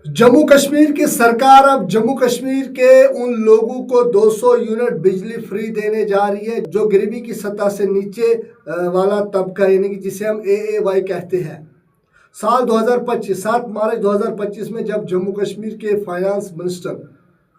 जम्मू कश्मीर की सरकार अब जम्मू कश्मीर के उन लोगों को 200 यूनिट बिजली फ्री देने जा रही है जो गरीबी की सतह से नीचे वाला तबका यानी कि जिसे हम AAY कहते हैं। साल 2025 7 मार्च 2025 में जब जम्मू कश्मीर के फाइनेंस मिनिस्टर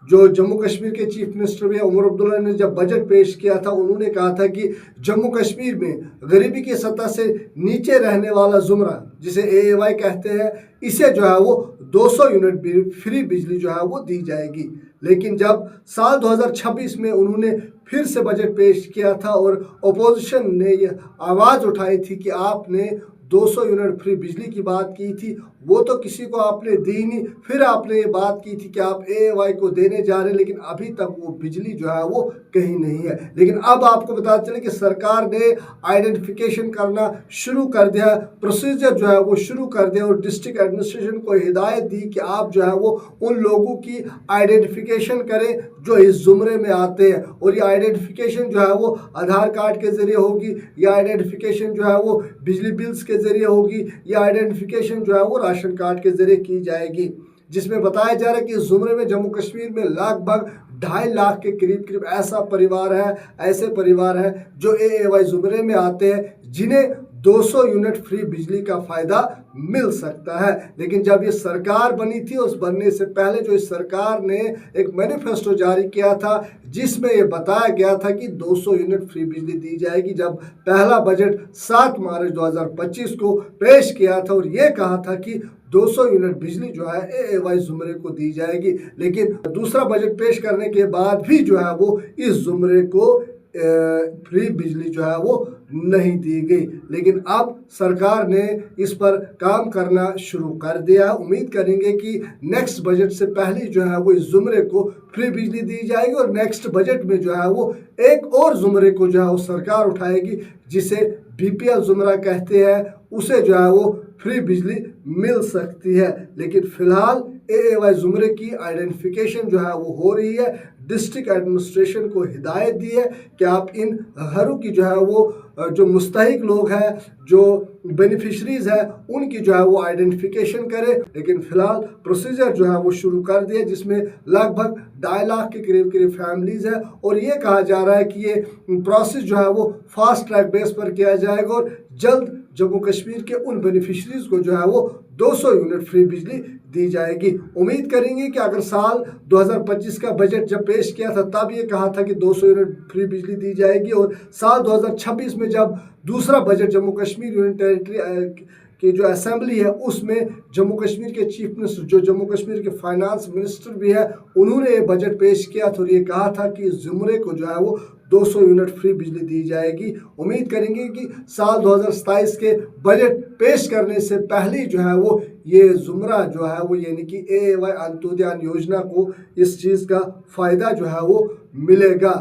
जो जम्मू कश्मीर के चीफ मिनिस्टर भी उमर अब्दुल्ला ने जब बजट पेश किया था, उन्होंने कहा था कि जम्मू कश्मीर में गरीबी की सतह से नीचे रहने वाला जुमरा जिसे AAY कहते हैं, इसे जो है वो 200 यूनिट फ्री बिजली जो है वो दी जाएगी। लेकिन जब साल 2026 में उन्होंने फिर से बजट पेश किया था और अपोजिशन ने यह आवाज़ उठाई थी कि आपने 200 यूनिट फ्री बिजली की बात की थी, वो तो किसी को आपने दी नहीं। फिर आपने ये बात की थी कि आप AAY को देने जा रहे हैं, लेकिन अभी तक वो बिजली जो है वो कहीं नहीं है। लेकिन अब आपको बता चले कि सरकार ने आइडेंटिफिकेशन करना शुरू कर दिया, प्रोसीजर जो है वो शुरू कर दिया और डिस्ट्रिक्ट एडमिनिस्ट्रेशन को हिदायत दी कि आप जो है वो उन लोगों की आइडेंटिफिकेशन करें जो इस जुमरे में आते हैं। और ये आइडेंटिफिकेशन जो है वो आधार कार्ड के ज़रिए होगी, या आइडेंटिफिकेशन जो है वो बिजली बिल्स के ज़रिए होगी, या आइडेंटिफिकेशन जो है वो राशन कार्ड के ज़रिए की जाएगी। जिसमें बताया जा रहा है कि इस जुमरे में जम्मू कश्मीर में लगभग 2.5 लाख के करीब ऐसे परिवार हैं जो AAY जुमरे में आते हैं, जिन्हें 200 यूनिट फ्री बिजली का फ़ायदा मिल सकता है। लेकिन जब ये सरकार बनी थी, उस बनने से पहले जो इस सरकार ने एक मैनिफेस्टो जारी किया था जिसमें ये बताया गया था कि 200 यूनिट फ्री बिजली दी जाएगी। जब पहला बजट 7 मार्च 2025 को पेश किया था और ये कहा था कि 200 यूनिट बिजली जो है AAY जुमरे को दी जाएगी, लेकिन दूसरा बजट पेश करने के बाद भी जो है वो इस जुमरे को फ्री बिजली जो है वो नहीं दी गई। लेकिन अब सरकार ने इस पर काम करना शुरू कर दिया। उम्मीद करेंगे कि नेक्स्ट बजट से पहले जो है वो इस जुमरे को फ्री बिजली दी जाएगी और नेक्स्ट बजट में जो है वो एक और जुमरे को जो है वो सरकार उठाएगी जिसे BPL जुमरा कहते हैं, उसे जो है वो फ्री बिजली मिल सकती है। लेकिन फिलहाल AAY जुमरे की आइडेंटिफिकेशन जो है वो हो रही है। डिस्ट्रिक्ट एडमिनिस्ट्रेशन को हिदायत दी है कि आप इन घरों की जो है वो जो मुस्तहिक लोग हैं, जो बेनिफिशरीज हैं, उनकी जो है वो आइडेंटिफिकेशन करें। लेकिन फिलहाल प्रोसीजर जो है वो शुरू कर दिया जिसमें लगभग 2.5 लाख के करीब फैमिलीज हैं और ये कहा जा रहा है कि ये प्रोसेस जो है वो फास्ट ट्रैक बेस पर किया जाएगा और जल्द जम्मू कश्मीर के उन बेनिफिशरीज को जो है वो 200 यूनिट फ्री बिजली दी जाएगी। उम्मीद करेंगे कि अगर साल 2025 का बजट जब पेश किया था तब ये कहा था कि 200 यूनिट फ्री बिजली दी जाएगी और साल 2026 में जब दूसरा budget Jammu Kashmir union territory की जो असेंबली है उसमें जम्मू कश्मीर के चीफ मिनिस्टर जो जम्मू कश्मीर के फाइनेंस मिनिस्टर भी है, उन्होंने ये बजट पेश किया था और ये कहा था कि इस जुमरे को जो है वो 200 यूनिट फ्री बिजली दी जाएगी। उम्मीद करेंगे कि साल 2027 के बजट पेश करने से पहले जो है वो ये जुमरा जो है वो यानी कि AAY अंत्योदय योजना को इस चीज़ का फ़ायदा जो है वो मिलेगा।